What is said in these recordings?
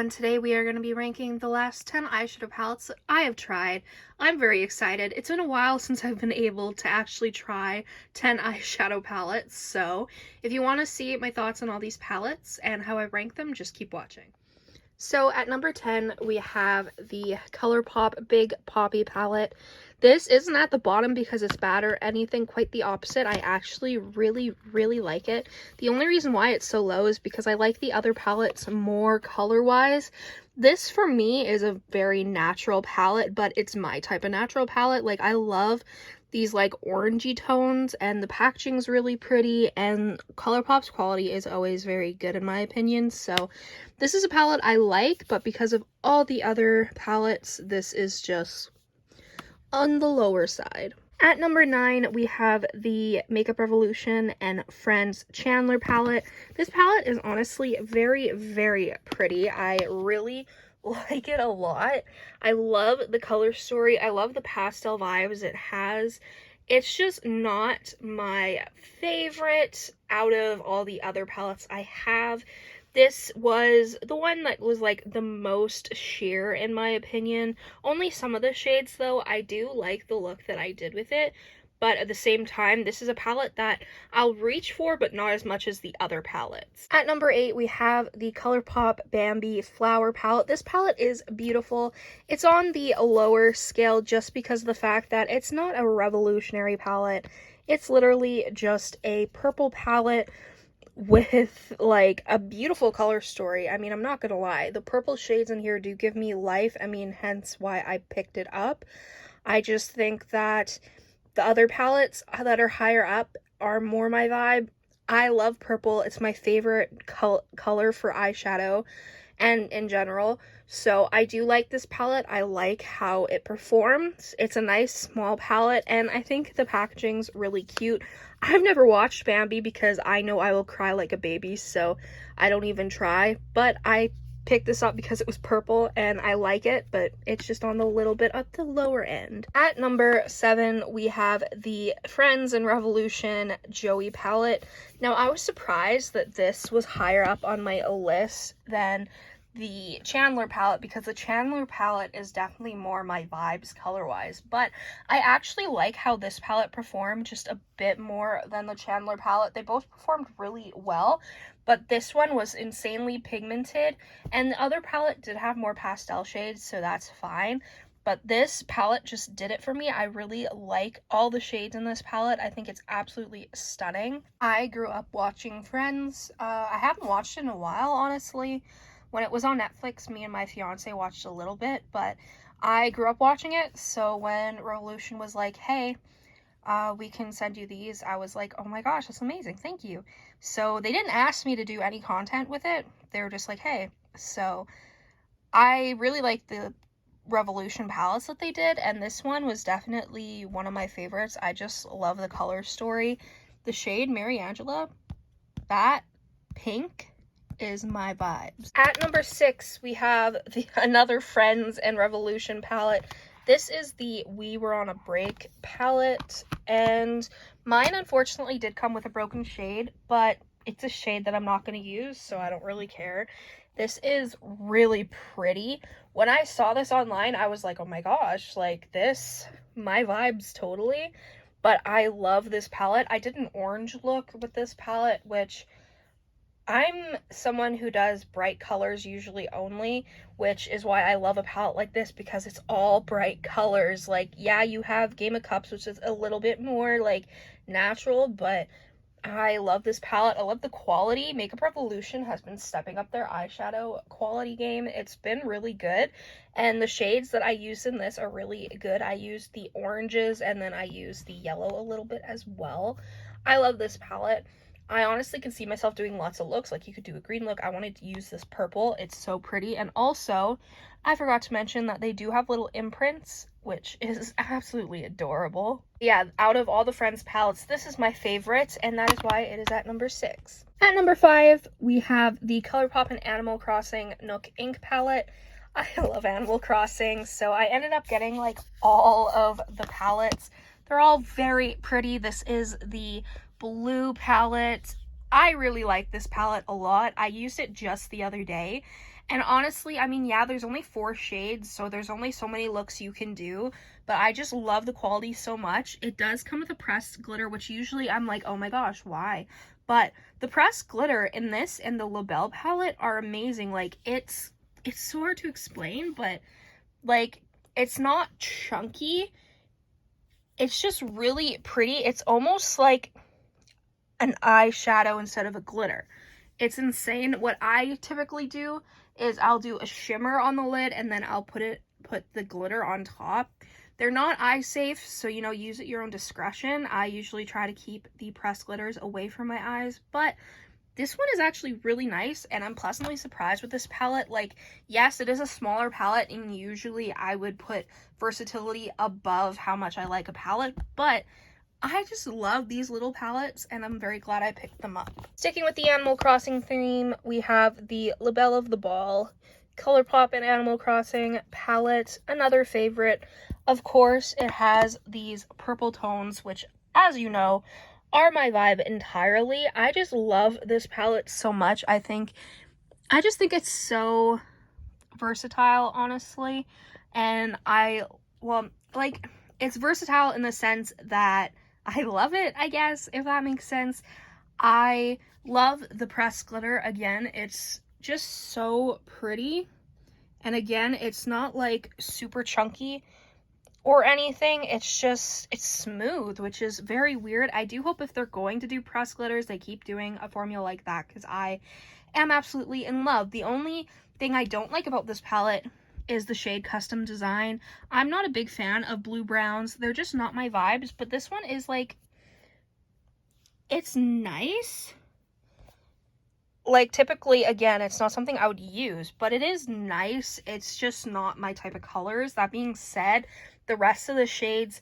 and today we are going to be ranking the last 10 eyeshadow palettes that I have tried. I'm very excited. It's been a while since I've been able to actually try 10 eyeshadow palettes, so if you want to see my thoughts on all these palettes and how I rank them, just keep watching. So at number 10, we have the ColourPop Big Poppy palette. This isn't at the bottom because it's bad or anything, quite the opposite. I actually really like it. The only reason why it's so low is because I like the other palettes more color-wise. This, for me, is a very natural palette, but it's my type of natural palette. Like, I love these like orangey tones, and the packaging's really pretty, and ColourPop's quality is always very good in my opinion. So this is a palette I like, but because of all the other palettes, this is just on the lower side. At number 9, we have the Makeup Revolution and Friends Chandler palette. This palette is honestly very pretty. I really like it a lot. I love the color story. I love the pastel vibes it has. It's just not my favorite out of all the other palettes I have. This was the one that was like the most sheer in my opinion. Only some of the shades though. I do like the look that I did with it, but at the same time, this is a palette that I'll reach for, but not as much as the other palettes. At number 8, we have the ColourPop Bambi Flower palette. This palette is beautiful. It's on the lower scale just because of the fact that it's not a revolutionary palette. It's literally just a purple palette with like a beautiful color story. I mean, I'm not gonna lie, the purple shades in here do give me life. I mean, hence why I picked it up. I just think that the other palettes that are higher up are more my vibe. I love purple. It's my favorite color for eyeshadow and in general. So I do like this palette. I like how it performs. It's a nice small palette, and I think the packaging's really cute. I've never watched Bambi because I know I will cry like a baby, so I don't even try. But I picked this up because it was purple and I like it, but it's just on the little bit at the lower end. At number 7, we have the Friends and Revolution Joey palette. Now, I was surprised that this was higher up on my list than the Chandler palette, because the Chandler palette is definitely more my vibes color-wise, but I actually like how this palette performed just a bit more than the Chandler palette. They both performed really well, but this one was insanely pigmented, and the other palette did have more pastel shades, so that's fine. But this palette just did it for me. I really like all the shades in this palette. I think it's absolutely stunning. I grew up watching Friends. I haven't watched it in a while, honestly. When it was on Netflix, me and my fiance watched a little bit, but I grew up watching it, so when Revolution was like, hey, we can send you these, I was like, oh my gosh, that's amazing, thank you. So they didn't ask me to do any content with it. They were just like, hey. So I really like the Revolution palettes that they did, and this one was definitely one of my favorites. I just love the color story. The shade Mary Angela, that pink is my vibes. At number 6, we have another Friends and Revolution palette. This is the We Were on a Break palette, and mine unfortunately did come with a broken shade, but it's a shade that I'm not going to use, so I don't really care. This is really pretty. When I saw this online, I was like, oh my gosh, like this, my vibes totally. But I love this palette. I did an orange look with this palette, which I'm someone who does bright colors usually only, which is why I love a palette like this, because it's all bright colors. Like, yeah, you have Game of Cups, which is a little bit more like natural, but I love this palette. I love the quality. Makeup Revolution has been stepping up their eyeshadow quality game. It's been really good, and the shades that I use in this are really good. I used the oranges, and then I used the yellow a little bit as well. I love this palette. I honestly can see myself doing lots of looks. Like, you could do a green look. I wanted to use this purple. It's so pretty. And also, I forgot to mention that they do have little imprints, which is absolutely adorable. Yeah, out of all the Friends palettes, this is my favorite, and that is why it is at number 6. At number 5, we have the ColourPop and Animal Crossing Nook Ink palette. I love Animal Crossing, so I ended up getting like all of the palettes. They're all very pretty. This is the blue palette. I really like this palette a lot. I used it just the other day, And honestly, I mean, yeah, there's only 4 shades, so there's only so many looks you can do, but I just love the quality so much. It does come with a pressed glitter, which usually I'm like, oh my gosh, why? But the pressed glitter in this and the LaBelle palette are amazing. Like, it's so hard to explain, but like, it's not chunky. It's just really pretty. It's almost like an eyeshadow instead of a glitter. It's insane. What I typically do is I'll do a shimmer on the lid and then I'll put the glitter on top. They're not eye safe, so you know, use at your own discretion. I usually try to keep the pressed glitters away from my eyes, but this one is actually really nice and I'm pleasantly surprised with this palette. Like, yes, it is a smaller palette and usually I would put versatility above how much I like a palette, but I just love these little palettes and I'm very glad I picked them up. Sticking with the Animal Crossing theme, we have the LaBelle of the Ball ColourPop and Animal Crossing palette, another favorite. Of course, it has these purple tones, which, as you know, are my vibe entirely. I just love this palette so much. I just think it's so versatile, honestly. And it's versatile in the sense that I love it, I guess, if that makes sense. I love the pressed glitter. Again, it's just so pretty. And again, it's not like super chunky or anything. It's smooth, which is very weird. I do hope if they're going to do pressed glitters, they keep doing a formula like that, because I am absolutely in love. The only thing I don't like about this palette is the shade Custom Design. I'm not a big fan of blue browns. They're just not my vibes, but this one is like, it's nice. Like, typically, again, it's not something I would use, but it is nice. It's just not my type of colors. That being said, the rest of the shades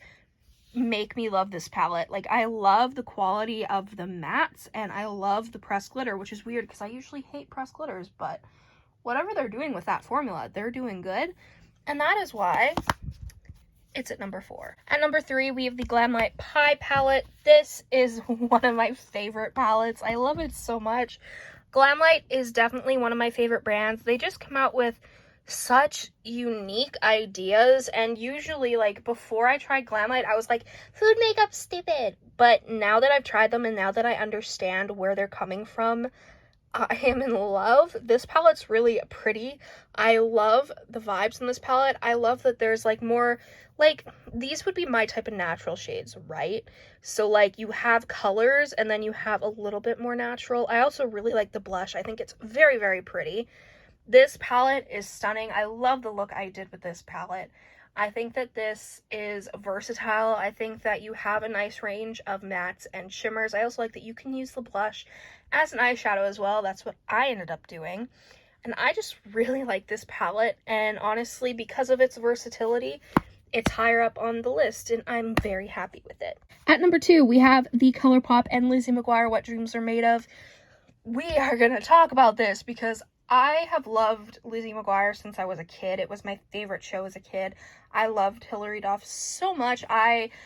make me love this palette. Like, I love the quality of the mattes and I love the pressed glitter, which is weird because I usually hate pressed glitters, but whatever they're doing with that formula, they're doing good. And that is why it's at number 4. At number 3, we have the Glamlite Pie palette. This is one of my favorite palettes. I love it so much. Glamlite is definitely one of my favorite brands. They just come out with such unique ideas, and usually, like, before I tried Glamlite, I was like, food makeup stupid. But now that I've tried them and now that I understand where they're coming from, I am in love. This palette's really pretty. I love the vibes in this palette. I love that there's like more, like, these would be my type of natural shades, right? So like you have colors and then you have a little bit more natural. I also really like the blush. I think it's very, very pretty. This palette is stunning. I love the look I did with this palette. I think that this is versatile. I think that you have a nice range of mattes and shimmers. I also like that you can use the blush as an eyeshadow as well. That's what I ended up doing. And I just really like this palette. And honestly, because of its versatility, it's higher up on the list and I'm very happy with it. At number 2, we have the ColourPop and Lizzie McGuire What Dreams Are Made Of. We are going to talk about this because I have loved Lizzie McGuire since I was a kid. It was my favorite show as a kid. I loved Hilary Duff so much.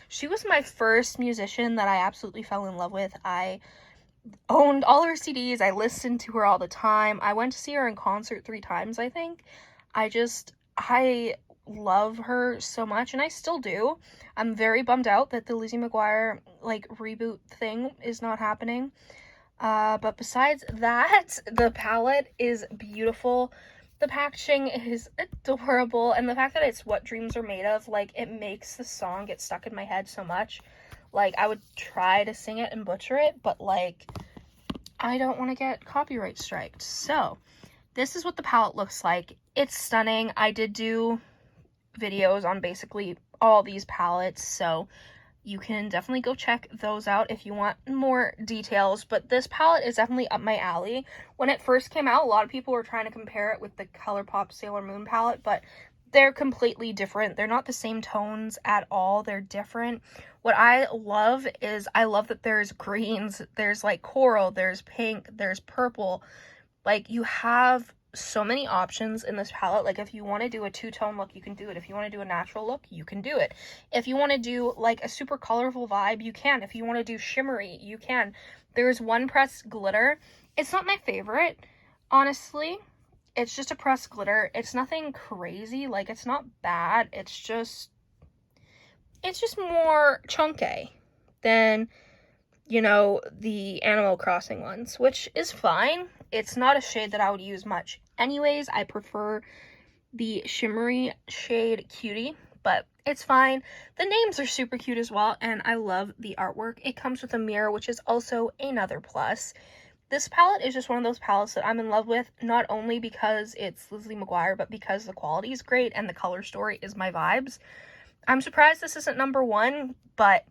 She was my first musician that I absolutely fell in love with. I owned all her CDs. I listened to her all the time. I went to see her in concert 3 times, I think. I love her so much, and I still do. I'm very bummed out that the Lizzie McGuire, like, reboot thing is not happening. But besides that, the palette is beautiful. The packaging is adorable, and the fact that it's What Dreams Are Made Of, like, it makes the song get stuck in my head so much. Like, I would try to sing it and butcher it, but, like, I don't want to get copyright striked. So, this is what the palette looks like. It's stunning. I did do videos on basically all these palettes, so you can definitely go check those out if you want more details, but this palette is definitely up my alley. When it first came out, a lot of people were trying to compare it with the ColourPop Sailor Moon palette, but they're completely different. They're not the same tones at all. They're different. What I love is I love that there's greens, there's like coral, there's pink, there's purple. Like, you have so many options in this palette. Like, if you want to do a 2-tone look, you can do it. If you want to do a natural look, you can do it. If you want to do like a super colorful vibe, you can. If you want to do shimmery, you can. There's one pressed glitter. It's not my favorite, honestly. It's just a pressed glitter. It's nothing crazy. Like, it's not bad. It's just more chunky than, you know, the Animal Crossing ones, which is fine. It's not a shade that I would use much anyways. I prefer the shimmery shade Cutie, but it's fine. The names are super cute as well, and I love the artwork. It comes with a mirror, which is also another plus. This palette is just one of those palettes that I'm in love with, not only because it's Lizzie McGuire, but because the quality is great and the color story is my vibes. I'm surprised this isn't number 1, but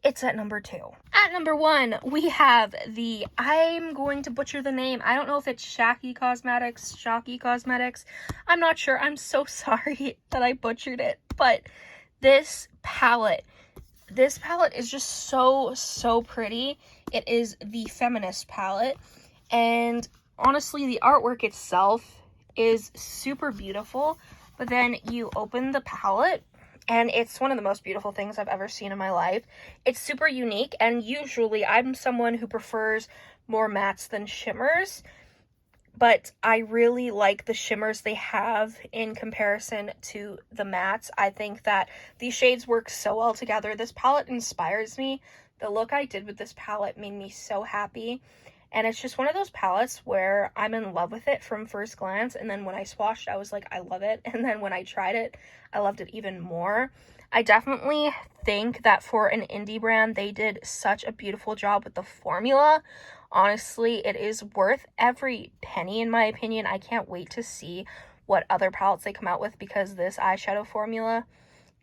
it's at number 2. At number 1, we have the, I'm going to butcher the name. I don't know if it's Shaki Cosmetics. I'm not sure. I'm so sorry that I butchered it. But this palette is just so pretty. It is the Feminist palette. And honestly, the artwork itself is super beautiful. But then you open the palette, and it's one of the most beautiful things I've ever seen in my life. It's super unique, and usually I'm someone who prefers more mattes than shimmers, but I really like the shimmers they have in comparison to the mattes. I think that these shades work so well together. This palette inspires me. The look I did with this palette made me so happy. And it's just one of those palettes where I'm in love with it from first glance. And then when I swatched, I was like, I love it. And then when I tried it, I loved it even more. I definitely think that for an indie brand, they did such a beautiful job with the formula. Honestly, it is worth every penny in my opinion. I can't wait to see what other palettes they come out with, because this eyeshadow formula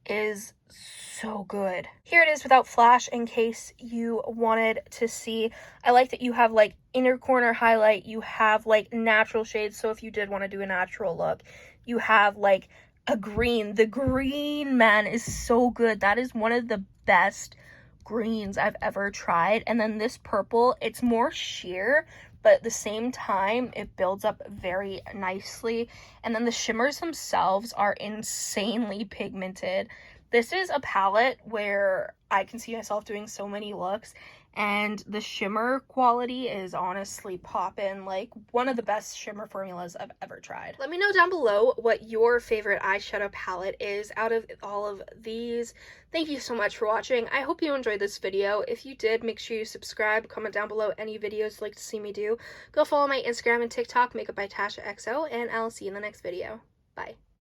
is so good. Here it is without flash in case you wanted to see. I like that you have like inner corner highlight, you have like natural shades, so if you did want to do a natural look, you have like a green. The green, man, is so good. That is one of the best greens I've ever tried. And then this purple, it's more sheer, but at the same time it builds up very nicely. And then the shimmers themselves are insanely pigmented. This is a palette where I can see myself doing so many looks, and the shimmer quality is honestly poppin'. Like, one of the best shimmer formulas I've ever tried. Let me know down below what your favorite eyeshadow palette is out of all of these. Thank you so much for watching. I hope you enjoyed this video. If you did, make sure you subscribe, comment down below any videos you'd like to see me do. Go follow my Instagram and TikTok, Makeup by Tasha XO, and I'll see you in the next video. Bye.